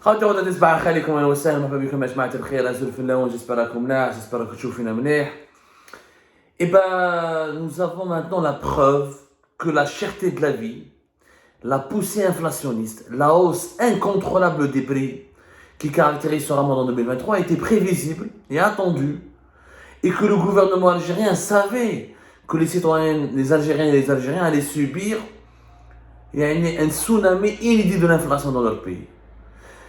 خاوتي غدا تسبع خاليكم اهلا وسهلا مرحبا بكم يا جماعه الخير ازول في اللون جيسبر راكم ملاح جيسبر راكم تشوفونا مليح. Et ben nous avons maintenant la preuve que la cherté de la vie, la poussée inflationniste, la hausse incontrôlable des prix qui caractérise ce Ramadan 2023 était prévisible et attendue, et que le gouvernement algérien savait que les citoyens, les Algériens et les Algériens allaient subir un tsunami inédit de l'inflation dans leur pays.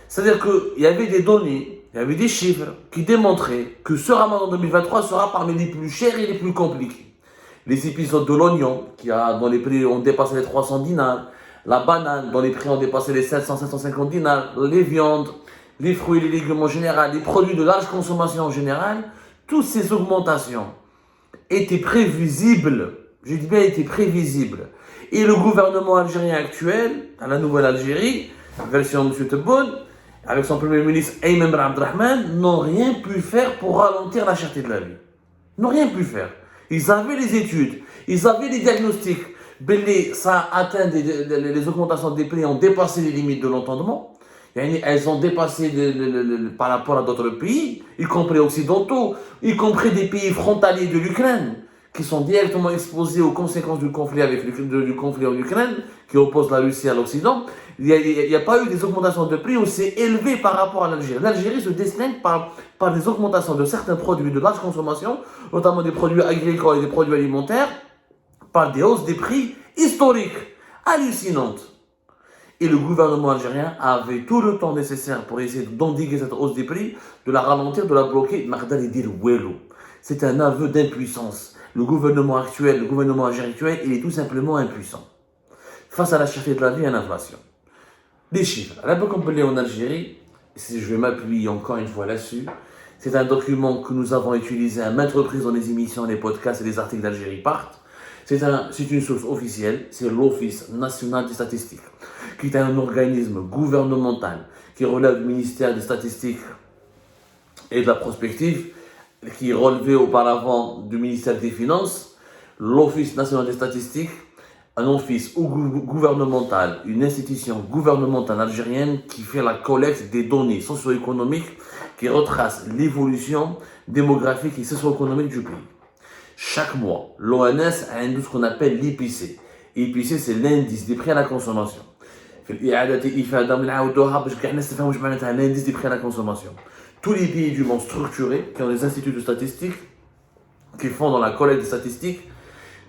C'est-à-dire qu'il y avait des données, il y avait des chiffres qui démontraient que ce Ramadan 2023 sera parmi les plus chers et les plus compliqués. Les épisodes de l'oignon, dont les prix ont dépassé les 300 dinars, la banane, dont les prix ont dépassé les 700-750 dinars, les viandes, les fruits et les légumes en général, les produits de large consommation en général, toutes ces augmentations étaient prévisibles. Je dis bien étaient prévisibles. Et le gouvernement algérien actuel, à la Nouvelle Algérie, version M. Tebboune, avec son premier ministre Ayman Ben Abdelrahman, n'ont rien pu faire pour ralentir la cherté de la vie. N'ont rien pu faire. Ils avaient les études, ils avaient les diagnostics. Ça a atteint les augmentations des prix ont dépassé les limites de l'entendement. Elles ont dépassé par rapport à d'autres pays, y compris occidentaux, y compris des pays frontaliers de l'Ukraine, qui sont directement exposés aux conséquences du conflit en Ukraine, qui oppose la Russie à l'Occident. Il n'y a pas eu des augmentations de prix aussi élevées par rapport à l'Algérie. L'Algérie se distingue par des augmentations de certains produits de large consommation, notamment des produits agricoles et des produits alimentaires, par des hausses des prix historiques, hallucinantes. Et le gouvernement algérien avait tout le temps nécessaire pour essayer d'endiguer cette hausse des prix, de la ralentir, de la bloquer. C'est un aveu d'impuissance. Le gouvernement actuel, le gouvernement algérien actuel, il est tout simplement impuissant face à la cherté de la vie et à l'inflation. Les chiffres. À l'époque, on peut lire en Algérie, si je vais m'appuyer encore une fois là-dessus, c'est un document que nous avons utilisé à maintes reprises dans les émissions, les podcasts et les articles d'Algérie partent. C'est une source officielle, c'est l'Office national des statistiques, qui est un organisme gouvernemental qui relève du ministère des statistiques et de la prospective, qui relevait auparavant du ministère des Finances. L'Office national des statistiques, un office gouvernemental, une institution gouvernementale algérienne qui fait la collecte des données socio-économiques qui retracent l'évolution démographique et socio-économique du pays. Chaque mois, l'ONS a ce qu'on appelle l'IPC. L'IPC, c'est l'indice des prix à la consommation. L'indice des prix à la consommation. Tous les pays du monde structurés, qui ont des instituts de statistiques, qui font dans la collecte des statistiques,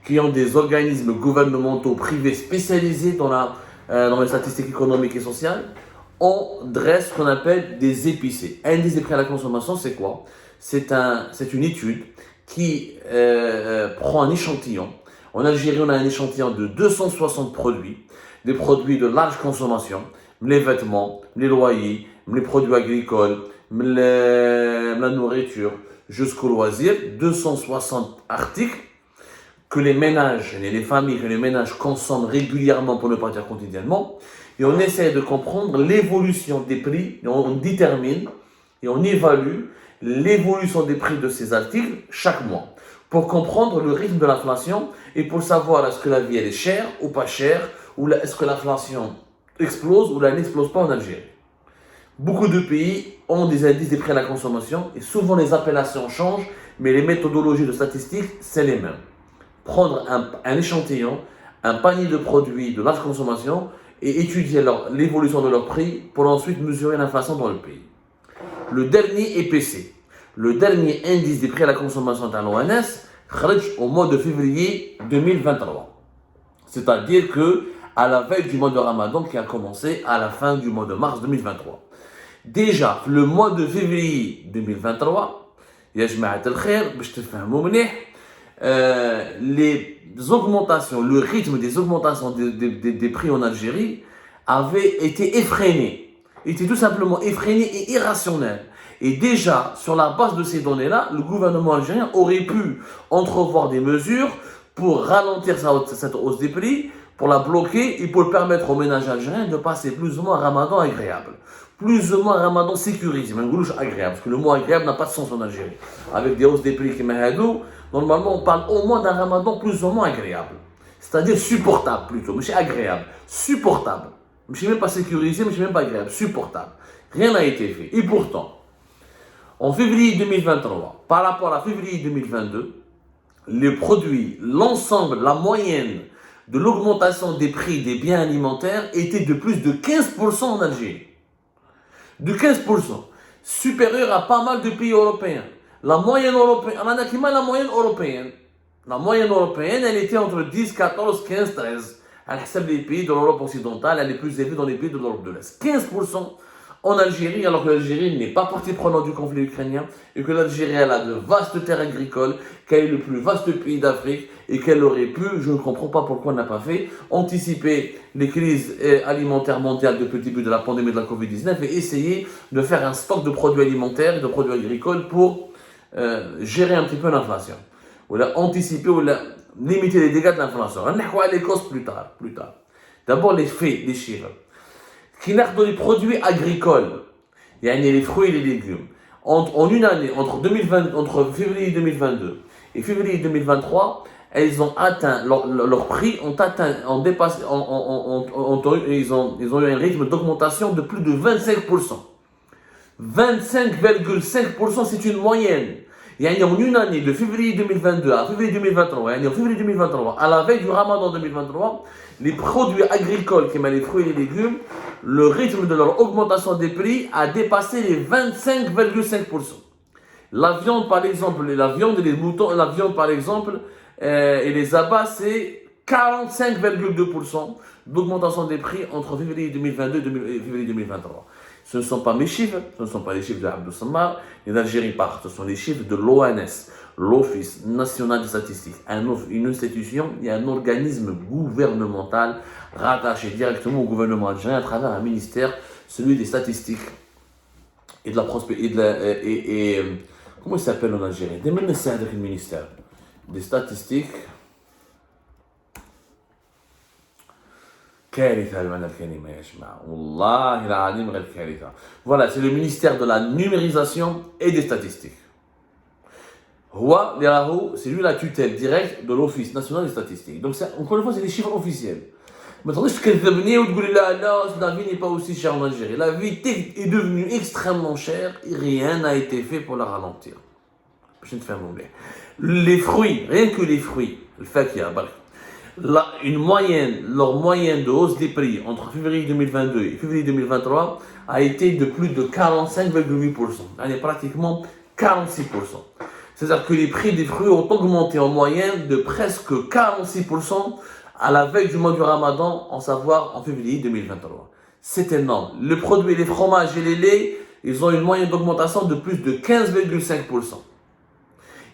qui ont des organismes gouvernementaux privés spécialisés dans les statistiques économiques et sociales, on dresse ce qu'on appelle des IPC. Indice des prix à la consommation, c'est quoi ? C'est une étude qui prend un échantillon. En Algérie, on a un échantillon de 260 produits, des produits de large consommation, les vêtements, les loyers, les produits agricoles, la nourriture, jusqu'au loisir, 260 articles que les ménages et les familles, que les ménages consomment régulièrement, pour ne pas dire quotidiennement, et on essaie de comprendre l'évolution des prix, et on détermine et on évalue l'évolution des prix de ces articles chaque mois, pour comprendre le rythme de l'inflation et pour savoir est-ce que la vie elle est chère ou pas chère, ou est-ce que l'inflation explose ou elle n'explose pas en Algérie. Beaucoup de pays ont des indices des prix à la consommation et souvent les appellations changent, mais les méthodologies de statistiques, c'est les mêmes. Prendre un échantillon, un panier de produits de large consommation et étudier l'évolution de leurs prix pour ensuite mesurer l'inflation dans le pays. Le dernier IPC, le dernier indice des prix à la consommation de l'ONS, au mois de février 2023. C'est-à-dire à la veille du mois de Ramadan qui a commencé à la fin du mois de mars 2023. Déjà, le mois de février 2023, les augmentations, le rythme des augmentations des prix en Algérie avait été effréné. Il était tout simplement effréné et irrationnel. Et déjà, sur la base de ces données-là, le gouvernement algérien aurait pu entrevoir des mesures pour ralentir cette hausse des prix, pour la bloquer et pour permettre aux ménages algériens de passer plus ou moins un ramadan agréable. Plus ou moins un ramadan sécurisé, mais un goulouche agréable, parce que le mot agréable n'a pas de sens en Algérie. Avec des hausses des prix qui m'aident, normalement on parle au moins d'un ramadan plus ou moins agréable. C'est-à-dire supportable plutôt, mais c'est agréable, supportable. Je ne suis même pas sécurisé, je ne suis même pas agréable, supportable. Rien n'a été fait. Et pourtant, en février 2023, par rapport à février 2022, les produits, l'ensemble, la moyenne de l'augmentation des prix des biens alimentaires était de plus de 15% en Algérie. De 15%. Supérieur à pas mal de pays européens. La moyenne européenne, la moyenne européenne, elle était entre 10, 14, 15, 13. À l'exception des pays de l'Europe occidentale, elle est plus élevée dans les pays de l'Europe de l'Est. 15% en Algérie, alors que l'Algérie n'est pas partie prenante du conflit ukrainien, et que l'Algérie elle a de vastes terres agricoles, qu'elle est le plus vaste pays d'Afrique, et qu'elle aurait pu, je ne comprends pas pourquoi elle n'a pas fait, anticiper les crises alimentaires mondiales depuis le début de la pandémie de la Covid-19 et essayer de faire un stock de produits alimentaires et de produits agricoles pour gérer un petit peu l'inflation. Ou anticiper ou limiter les dégâts de l'inflation. On va les causes plus tard. D'abord les faits, les chiffres. Qui n'a que les produits agricoles, il y a les fruits et les légumes. En une année, entre février 2022 et février 2023, elles ont atteint, leur prix ont atteint, ils ont eu un rythme d'augmentation de plus de 25%. 25,5%, c'est une moyenne. Il y a en une année, de février 2022 à février 2023, en février 2023, à la veille du Ramadan 2023, les produits agricoles, qui mettent les fruits et les légumes, le rythme de leur augmentation des prix a dépassé les 25,5%. La viande, par exemple, la viande et les moutons, la viande, par exemple, et les abats, c'est 45,2% d'augmentation des prix entre février 2022 et février 2023. Ce ne sont pas mes chiffres, ce ne sont pas les chiffres de Abdou Sammar, les Algériens partent, ce sont les chiffres de l'ONS, l'Office national des statistiques, une institution et un organisme gouvernemental rattaché directement au gouvernement algérien à travers un ministère, celui des statistiques et de la prospérité, comment il s'appelle en Algérie? Des ministères avec le ministère des statistiques. Voilà, c'est le ministère de la numérisation et des statistiques. C'est lui la tutelle directe de l'Office national des statistiques. Donc, encore une fois, c'est des chiffres officiels. Mais attendez, ce qu'elle veut venir, la vie n'est pas aussi chère en Algérie. La vie est devenue extrêmement chère et rien n'a été fait pour la ralentir. Je vais te faire mouler. Les fruits, rien que les fruits, le fait qu'il y a leur moyenne de hausse des prix entre février 2022 et février 2023 a été de plus de 45,8%. Elle est pratiquement 46%. C'est-à-dire que les prix des fruits ont augmenté en moyenne de presque 46% à la veille du mois du Ramadan, en savoir en février 2023. C'est énorme. Les produits, les fromages et les laits, ils ont une moyenne d'augmentation de plus de 15,5%.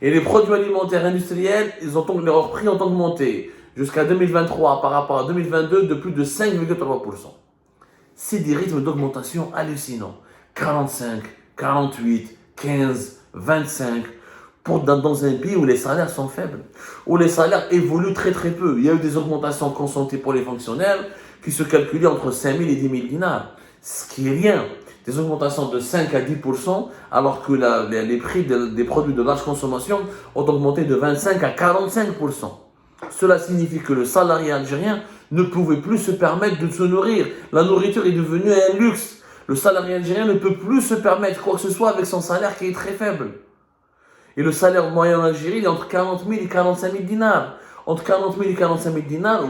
Et les produits alimentaires industriels, leurs prix ont augmenté jusqu'à 2023 par rapport à 2022 de plus de 5,3%. C'est des rythmes d'augmentation hallucinants. 45, 48, 15, 25, dans un pays où les salaires sont faibles, où les salaires évoluent très très peu. Il y a eu des augmentations consentées pour les fonctionnaires qui se calculaient entre 5 000 et 10 000 dinars, ce qui est rien. Des augmentations de 5 à 10%, alors que les prix des produits de large consommation ont augmenté de 25 à 45%. Cela signifie que le salarié algérien ne pouvait plus se permettre de se nourrir. La nourriture est devenue un luxe. Le salarié algérien ne peut plus se permettre quoi que ce soit avec son salaire qui est très faible. Et le salaire moyen en Algérie est entre 40 000 et 45 000 dinars. Entre 40 000 et 45 000 dinars,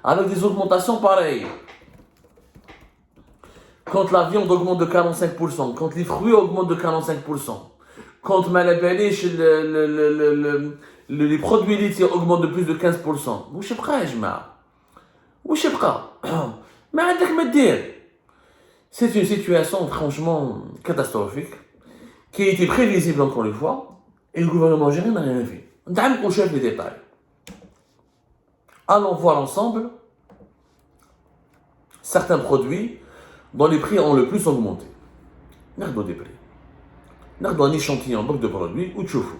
avec des augmentations pareilles. Quand la viande augmente de 45%, quand les fruits augmentent de 45%, quand les produits laitiers augmentent de plus de 15%, c'est une situation franchement catastrophique qui a été prévisible encore une fois et le gouvernement algérien n'a rien fait. On cherche les détails. Allons voir ensemble certains produits dont les prix ont le plus augmenté. Regardons des prix. Regardons un échantillon donc de produits ou de choufou.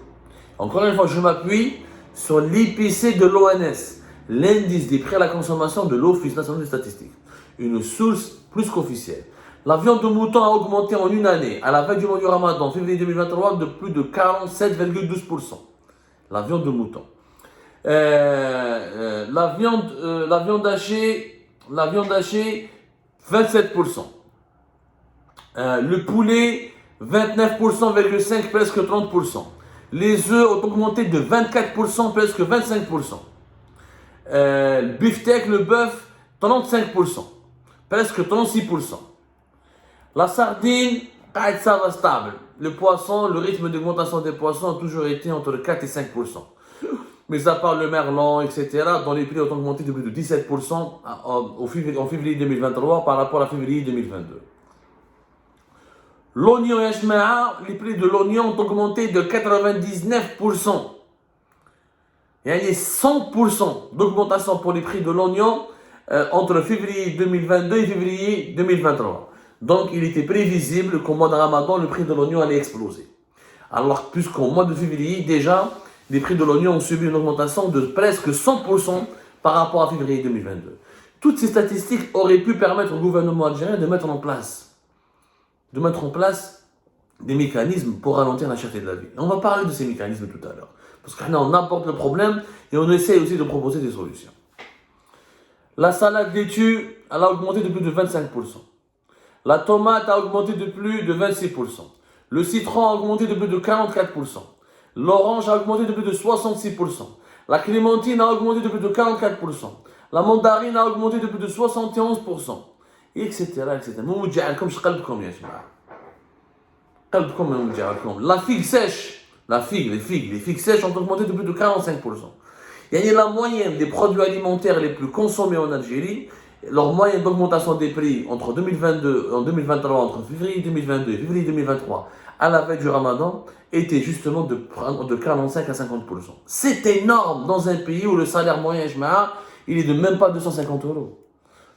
Encore une fois, je m'appuie sur l'IPC de l'ONS, l'indice des prix à la consommation de l'Office national des statistiques, une source plus qu'officielle. La viande de mouton a augmenté en une année, à la veille du mois du Ramadan, février 2023, de plus de 47,12%. La viande de mouton. La viande hachée, 27%. Le poulet, 29,5%, presque 30%. Les œufs ont augmenté de 24%, presque 25%. Le beefsteak, le bœuf, 35%, presque 36%. La sardine, ça va stable. Le poisson, le rythme d'augmentation des poissons a toujours été entre 4 et 5%. Mais à part le merlan, etc., dont les prix ont augmenté de plus de 17% en février 2023 par rapport à février 2022. L'oignon et les prix de l'oignon ont augmenté de 99%. Il y a 100% d'augmentation pour les prix de l'oignon entre février 2022 et février 2023. Donc, il était prévisible qu'au mois de Ramadan, le prix de l'oignon allait exploser. Alors, puisqu'au mois de février, déjà, les prix de l'oignon ont subi une augmentation de presque 100% par rapport à février 2022. Toutes ces statistiques auraient pu permettre au gouvernement algérien de mettre en place des mécanismes pour ralentir la cherté de la vie. Et on va parler de ces mécanismes tout à l'heure. Parce qu'on apporte le problème et on essaie aussi de proposer des solutions. La salade laitue, elle a augmenté de plus de 25%. La tomate a augmenté de plus de 26%. Le citron a augmenté de plus de 44%. L'orange a augmenté de plus de 66%. La clémentine a augmenté de plus de 44%. La mandarine a augmenté de plus de 71%. Etc. La figue sèche, les figues sèches ont augmenté de plus de 45%. Il y a la moyenne des produits alimentaires les plus consommés en Algérie, leur moyenne d'augmentation des prix entre 2023, entre février 2022 et février 2023, à la veille du Ramadan, était justement de 45 à 50%. C'est énorme dans un pays où le salaire moyen, il est de même pas 250 euros.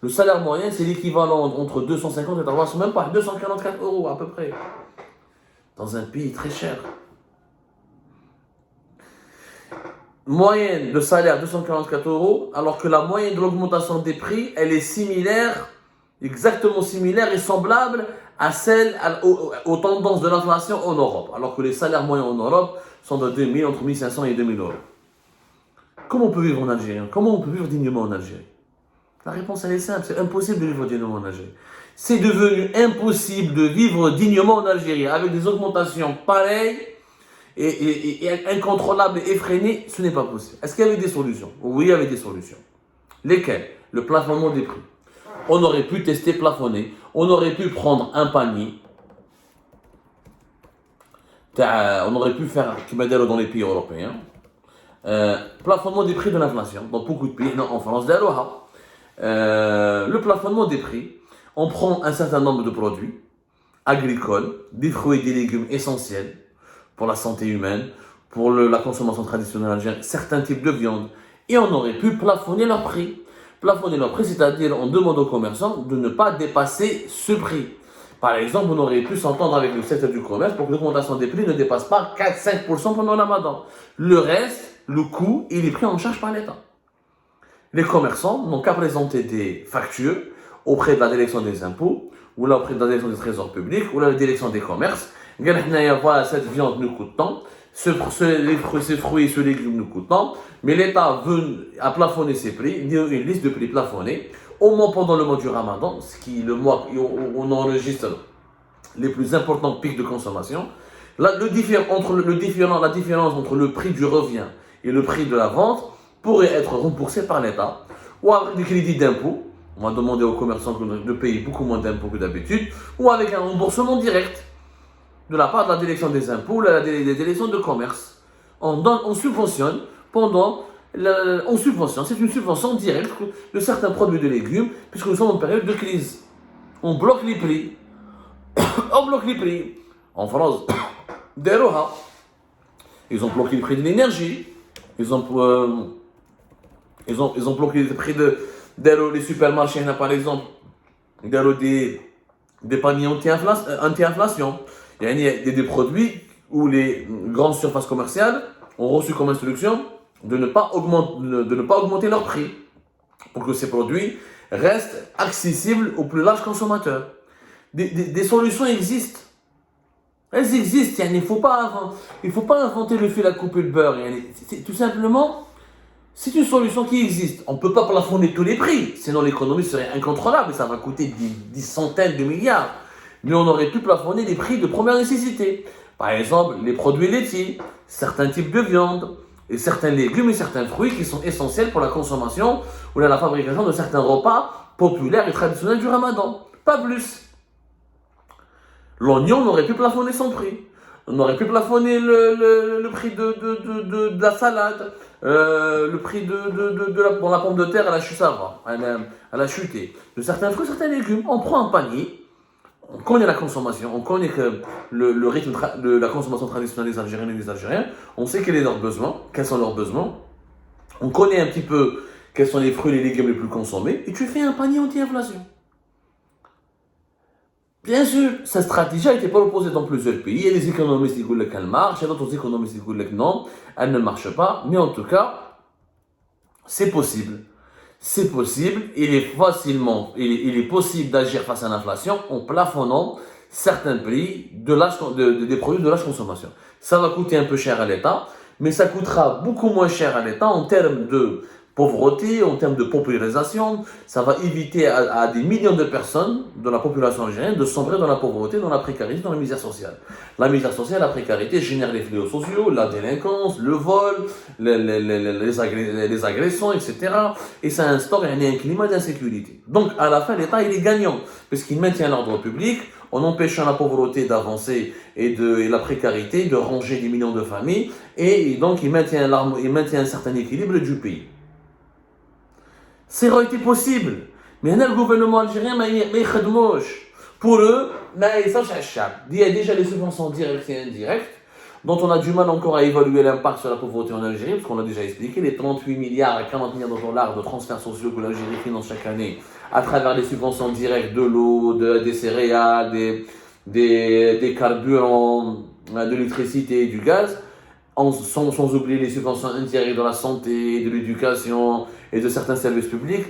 Le salaire moyen, c'est l'équivalent entre 250 et 300, même pas 244 euros à peu près. Dans un pays très cher. Moyenne de salaire 244 euros, alors que la moyenne de l'augmentation des prix, elle est similaire, exactement similaire et semblable à celle aux tendances de l'inflation en Europe, alors que les salaires moyens en Europe sont de 2000, entre 1500 et 2000 euros. Comment on peut vivre en Algérie? Comment on peut vivre dignement en Algérie? La réponse elle est simple, c'est impossible de vivre dignement en Algérie. C'est devenu impossible de vivre dignement en Algérie avec des augmentations pareilles et incontrôlables et effrénées, ce n'est pas possible. Est-ce qu'il y avait des solutions? Oui, il y avait des solutions. Lesquelles? Le plafonnement des prix. On aurait pu tester plafonner, on aurait pu prendre un panier, on aurait pu faire Kimadero dans les pays européens, plafonnement des prix de l'inflation, dans beaucoup de pays, non, en France, le plafonnement des prix, on prend un certain nombre de produits agricoles, des fruits et des légumes essentiels pour la santé humaine, pour la consommation traditionnelle algérienne, certains types de viande, et on aurait pu plafonner leur prix. Plafonner leur prix, c'est-à-dire on demande aux commerçants de ne pas dépasser ce prix. Par exemple, on aurait pu s'entendre avec le secteur du commerce pour que l'augmentation des prix ne dépasse pas 4-5% pendant le Ramadan. Le reste, le coût, il est pris en charge par l'État. Les commerçants n'ont qu'à présenter des factures auprès de la direction des impôts, ou là auprès de la direction des trésors publics, ou là la direction des commerces. Voilà, cette viande nous coûte tant, ces fruits et ce légume nous coûtent tant, mais l'État a plafonné ses prix, il y a une liste de prix plafonnés, au moins pendant le mois du Ramadan, ce qui est le mois où on enregistre les plus importants pics de consommation. Là, la différence entre le prix du revient et le prix de la vente pourrait être remboursé par l'État, ou avec des crédits d'impôt. On va demander aux commerçants de payer beaucoup moins d'impôts que d'habitude, ou avec un remboursement direct de la part de la direction des impôts ou de la direction de commerce. On subventionne c'est une subvention directe de certains produits de légumes, puisque nous sommes en période de crise. On bloque les prix. En France, d'Eroha, ils ont bloqué le prix de l'énergie. Ils ont bloqué le prix les supermarchés, par exemple, des paniers anti-inflation. Il y a des produits où les grandes surfaces commerciales ont reçu comme instruction de ne pas augmenter leur prix pour que ces produits restent accessibles aux plus larges consommateurs. Des solutions existent. Elles existent. Il ne faut pas inventer le fil à couper le beurre. C'est tout simplement, C'est une solution qui existe. On ne peut pas plafonner tous les prix, sinon l'économie serait incontrôlable et ça va coûter des centaines de milliards. Mais on aurait pu plafonner les prix de première nécessité. Par exemple, les produits laitiers, certains types de viande, et certains légumes et certains fruits qui sont essentiels pour la consommation ou la fabrication de certains repas populaires et traditionnels du Ramadan. Pas plus. L'oignon, on aurait pu plafonner son prix. On aurait pu plafonner le prix de la salade, le prix bon, la pomme de terre, elle a chuté. De certains fruits, certains légumes, on prend un panier, on connaît la consommation, on connaît que le rythme de la consommation traditionnelle des Algériens et des Algériens, on sait quels sont leurs besoins, on connaît un petit peu quels sont les fruits et les légumes les plus consommés, et tu fais un panier anti-inflation. Bien sûr, cette stratégie a été proposée dans plusieurs pays. Il y a des économistes qui disent qu'elle marche, il y a d'autres économistes qui disent que non, elle ne marche pas. Mais en tout cas, c'est possible. C'est possible. Il est possible d'agir face à l'inflation en plafonnant certains prix des produits de large consommation. Ça va coûter un peu cher à l'État, mais ça coûtera beaucoup moins cher à l'État en termes de pauvreté, en termes de popularisation. Ça va éviter à des millions de personnes de la population algérienne de sombrer dans la pauvreté, dans la précarité, dans la misère sociale. La misère sociale, la précarité génère les fléaux sociaux, la délinquance, le vol, les agressions, etc. Et ça instaure un climat d'insécurité. Donc à la fin, l'État il est gagnant, puisqu'il maintient l'ordre public, en empêchant la pauvreté d'avancer et la précarité de ranger des millions de familles, et donc il maintient un certain équilibre du pays. Ça aurait été possible. Mais le gouvernement algérien m'a dit pour eux, il y a déjà les subventions directes et indirectes, dont on a du mal encore à évaluer l'impact sur la pauvreté en Algérie, parce qu'on a déjà expliqué, les 38 milliards à 40 milliards de dollars de transferts sociaux que l'Algérie finance chaque année, à travers les subventions directes de l'eau, des céréales, des carburants, de l'électricité et du gaz, sans oublier les subventions indirectes de la santé, de l'éducation et de certains services publics.